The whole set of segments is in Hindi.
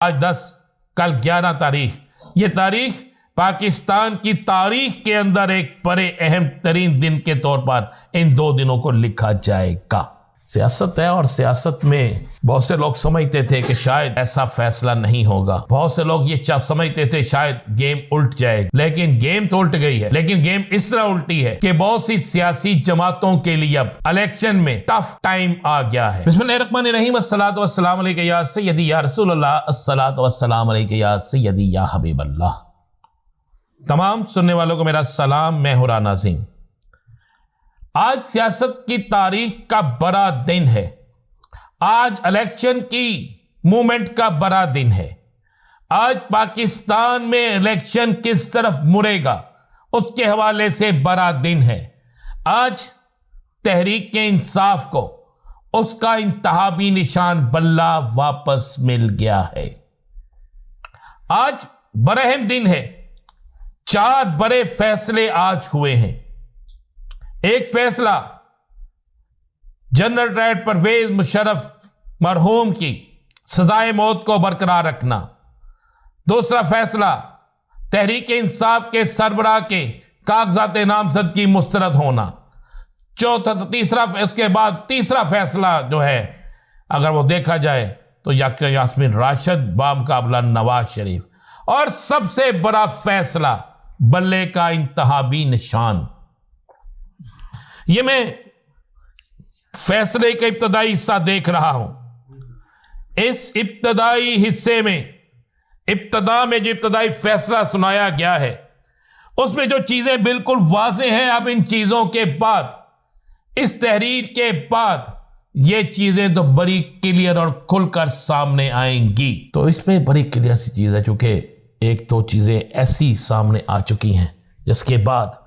आज 10, कल 11 तारीख। ये तारीख पाकिस्तान की तारीख के अंदर एक बड़े अहम तरीन दिन के तौर पर इन 2 दिनों को लिखा जाएगा। सियासत है और सियासत में बहुत से लोग समझते थे कि शायद ऐसा फैसला नहीं होगा। बहुत से लोग ये समझते थे शायद गेम उल्ट जाएगी, लेकिन गेम तो उल्ट गई है। लेकिन गेम इस तरह उल्टी है कि बहुत सी सियासी जमातों के लिए अब इलेक्शन में टफ टाइम आ गया है। बिस्मिल्लाहिर्रहमानिर्रहीम, अस्सलातु वस्सलामु अलैका या सय्यदी या रसूलल्लाह, अस्सलातु वस्सलामु अलैका या सय्यदी या हबीबल्लाह। तमाम सुनने वालों को मेरा सलाम, मैं हूं राना सिंह। आज सियासत की तारीख का बड़ा दिन है। आज इलेक्शन की मूवमेंट का बड़ा दिन है। आज पाकिस्तान में इलेक्शन किस तरफ मुड़ेगा उसके हवाले से बड़ा दिन है। आज तहरीक इंसाफ को उसका इंतहाबी निशान बल्ला वापस मिल गया है। आज बड़ा अहम दिन है। 4 बड़े फैसले आज हुए हैं। एक फैसला जनरल डायर परवेज मुशर्रफ मरहूम की सजाए मौत को बरकरार रखना। दूसरा फैसला तहरीक इंसाफ के सरबराह के कागजात नामजद की मुस्तरद होना। इसके बाद तीसरा फैसला जो है, अगर वो देखा जाए तो यास्मीन राशिद बामुकाबला नवाज शरीफ। और सबसे बड़ा फैसला बल्ले का इंतहाबी निशान। ये मैं फैसले का इब्तदाई हिस्सा देख रहा हूं। इस इब्तदाई हिस्से में इब्तदा में जो इब्तदाई फैसला सुनाया गया है उसमें जो चीजें बिल्कुल वाज़ेह हैं, अब इन चीजों के बाद, इस तहरीर के बाद ये चीजें तो बड़ी क्लियर और खुलकर सामने आएंगी। तो इसमें बड़ी क्लियर सी चीज है, चूंकि 1-2 चीजें ऐसी सामने आ चुकी हैं जिसके बाद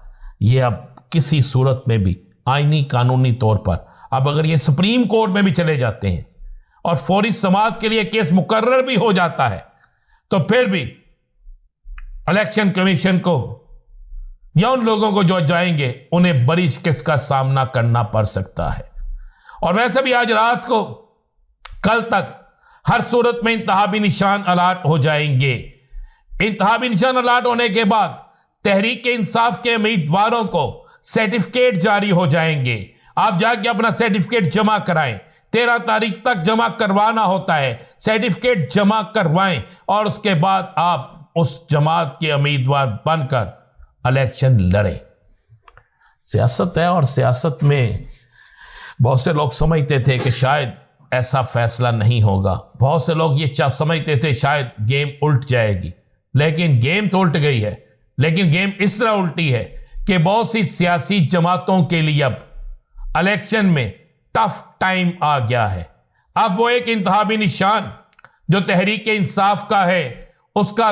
ये अब किसी सूरत में भी आईनी कानूनी तौर पर, अब अगर ये सुप्रीम कोर्ट में भी चले जाते हैं और फौरी समाअत के लिए केस मुकर्रर भी हो जाता है, तो फिर भी इलेक्शन कमीशन को या उन लोगों को जो जाएंगे उन्हें बड़ी शिकस्त का सामना करना पड़ सकता है। और वैसे भी आज रात को, कल तक हर सूरत में इंतहाबी निशान अलर्ट हो जाएंगे। इंतहाबी निशान अलर्ट होने के बाद तहरीक इंसाफ के उम्मीदवारों को सर्टिफिकेट जारी हो जाएंगे। आप जाके अपना सर्टिफिकेट जमा कराएं। 13 तारीख तक जमा करवाना होता है। सर्टिफिकेट जमा करवाएं और उसके बाद आप उस जमात के उम्मीदवार बनकर इलेक्शन लड़ें। सियासत है और सियासत में बहुत से लोग समझते थे कि शायद ऐसा फैसला नहीं होगा। बहुत से लोग ये समझते थे शायद गेम उल्ट जाएगी, लेकिन गेम तो उल्ट गई है। लेकिन गेम इस तरह उल्टी है कि बहुत सी सियासी जमातों के लिए अब इलेक्शन में टफ टाइम आ गया है। अब वो एक इंतहाबी निशान जो तहरीक इंसाफ का है, उसका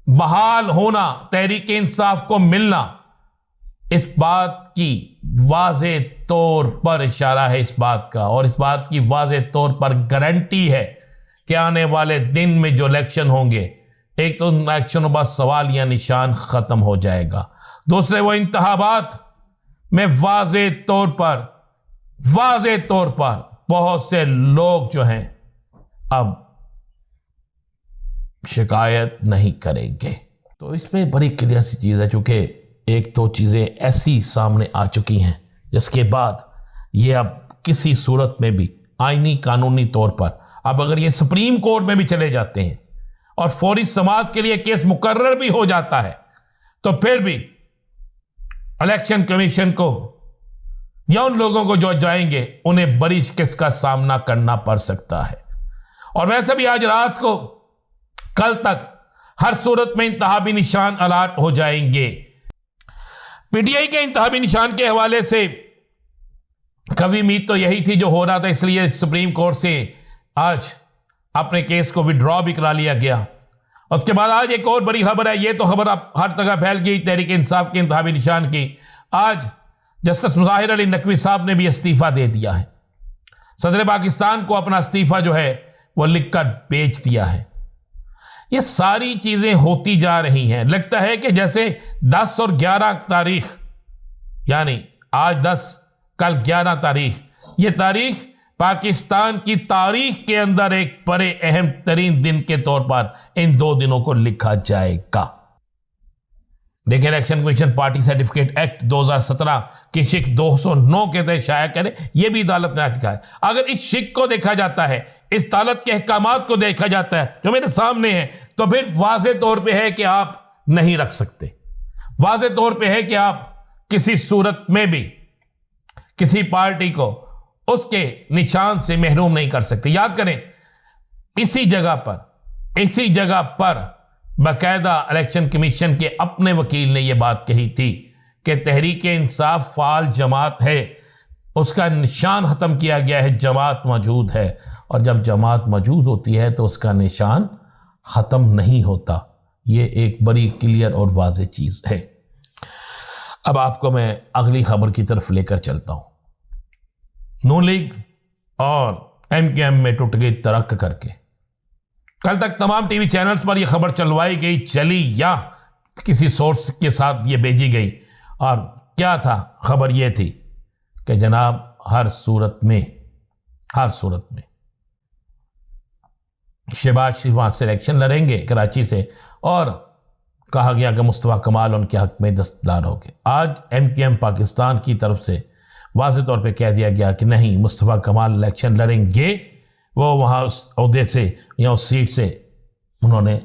बहाल होना, तहरीक इंसाफ को मिलना, इस बात की वाज़े तौर पर इशारा है इस बात का, और इस बात की वाज़े तौर पर गारंटी है कि आने वाले दिन में जो इलेक्शन होंगे, एक तो इलेक्शन बाद सवाल या निशान खत्म हो जाएगा। दूसरे वो इंतखाबात में वाज़े तौर पर बहुत से लोग जो हैं अब शिकायत नहीं करेंगे। तो इसमें बड़ी क्लियर सी चीज है, चूंकि 1-2 चीजें ऐसी सामने आ चुकी हैं जिसके बाद ये अब किसी सूरत में भी आईनी कानूनी तौर पर, अब अगर ये सुप्रीम कोर्ट में भी चले जाते हैं और फौरी समाअत के लिए केस मुकर्रर भी हो जाता है, तो फिर भी इलेक्शन कमीशन को या उन लोगों को जो जाएंगे उन्हें बड़ी शिकस्त का सामना करना पड़ सकता है। और वैसे भी आज रात को, कल तक हर सूरत में इंतहाबी निशान अलर्ट हो जाएंगे। पीटीआई के इंतहाबी निशान के हवाले से कभी उम्मीद तो यही थी जो हो रहा था, इसलिए सुप्रीम कोर्ट से आज अपने केस को विड्रॉ भी करा लिया गया। उसके बाद आज एक और बड़ी खबर है, ये तो खबर अब हर जगह फैल गई तहरीक इंसाफ के इंतहाबी निशान की। आज जस्टिस मुज़ाहिर अली नकवी साहब ने भी इस्तीफा दे दिया है। सदर पाकिस्तान को अपना इस्तीफा जो है वो लिखकर बेच दिया है। ये सारी चीजें होती जा रही हैं। लगता है कि जैसे 10 और 11 तारीख, यानी आज 10 कल 11 तारीख, ये तारीख पाकिस्तान की तारीख के अंदर एक बड़े अहम तरीन दिन के तौर पर इन 2 दिनों को लिखा जाएगा। देखिए, election commission party certificate act 2017 की शिक 209 के तहत शाया करे, यह भी अदालत ने आज कहा है। अगर इस शिक को देखा जाता है, इस अदालत के अहकामात को देखा जाता है जो मेरे सामने है, तो फिर वाज़ेह तौर पे है कि आप नहीं रख सकते। वाज़ेह तौर पे है कि आप किसी सूरत में भी किसी पार्टी को उसके निशान से महरूम नहीं कर सकते। याद करें, इसी जगह पर बाकायदा इलेक्शन कमीशन के अपने वकील ने यह बात कही थी कि तहरीक इंसाफ फाल जमात है, उसका निशान खत्म किया गया है, जमात मौजूद है, और जब जमात मौजूद होती है तो उसका निशान खत्म नहीं होता। यह एक बड़ी क्लियर और वाज़ेह चीज है। अब आपको मैं अगली खबर की तरफ लेकर चलता हूं। नून लीग और MKM में टूट गई तरक्क करके कल तक तमाम टीवी चैनल्स पर यह खबर चलवाई गई, चली या किसी सोर्स के साथ ये भेजी गई, और क्या था खबर यह थी कि जनाब हर सूरत में शहबाज शरीफ वहां से इलेक्शन लड़ेंगे कराची से, और कहा गया कि मुस्तफा कमाल उनके हक में दस्तदार होंगे। आज MKM पाकिस्तान की तरफ से वाज़ेह तौर पे कह दिया गया कि नहीं, मुस्तफा कमाल इलेक्शन लड़ेंगे। वो वहाँ उस ओहदे से या उस सीट से उन्होंने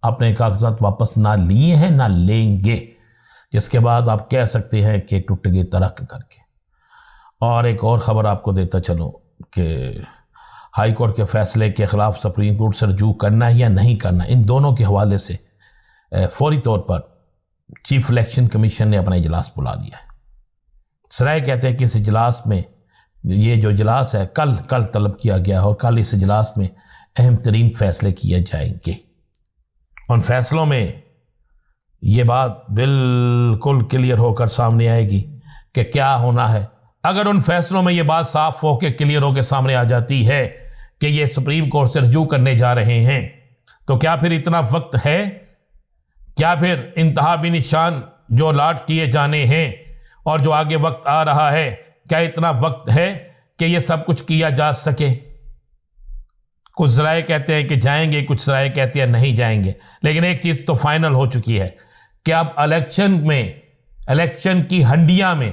अपने कागजात वापस ना लिए हैं ना लेंगे, जिसके बाद आप कह सकते हैं कि टूट गई तरक्क करके। और एक और ख़बर आपको देता चलो कि हाई कोर्ट के फैसले के ख़िलाफ़ सुप्रीम कोर्ट से रजू करना है या नहीं करना, इन दोनों के हवाले से फौरी तौर पर चीफ इलेक्शन कमीशन ने अपना इजलास बुला दिया है। सराय कहते हैं कि इस इजलास में, ये जो इजलास है कल तलब किया गया है, और कल इस इजलास में अहम तरीन फैसले किए जाएंगे। उन फैसलों में ये बात बिल्कुल क्लियर होकर सामने आएगी कि क्या होना है। अगर उन फैसलों में ये बात साफ होकर क्लियर होकर सामने आ जाती है कि ये सुप्रीम कोर्ट से रजू करने जा रहे हैं, तो क्या फिर इतना वक्त है? क्या फिर इंतहावी निशान जो अलॉट किए जाने हैं और जो आगे वक्त आ रहा है, क्या इतना वक्त है कि ये सब कुछ किया जा सके? कुछ ज़राए कहते हैं कि जाएंगे, कुछ ज़राए कहते हैं नहीं जाएंगे, लेकिन एक चीज़ तो फाइनल हो चुकी है कि अब इलेक्शन की हंडिया में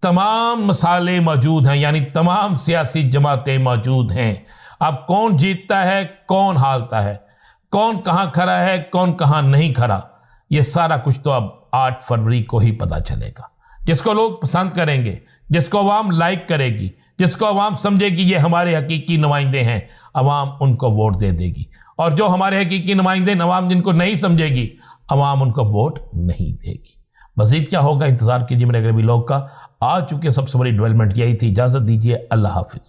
तमाम मसाले मौजूद हैं, यानी तमाम सियासी जमातें मौजूद हैं। अब कौन जीतता है, कौन हारता है, कौन कहाँ खड़ा है, कौन कहाँ नहीं खड़ा, ये सारा कुछ तो अब 8 फरवरी को ही पता चलेगा। जिसको लोग पसंद करेंगे, जिसको अवाम लाइक करेगी, जिसको अवाम समझेगी ये हमारे हकीकी नुमाइंदे हैं, अवाम उनको वोट दे देगी। और जो हमारे हकीकी नुमाइंदे अवाम जिनको नहीं समझेगी, अवाम उनको वोट नहीं देगी। मज़ीद क्या होगा, इंतज़ार कीजिए मेरे अगले व्लॉग का। आज चूंकि सबसे बड़ी डेवलपमेंट यही थी। इजाज़त दीजिए, अल्लाह हाफिज़।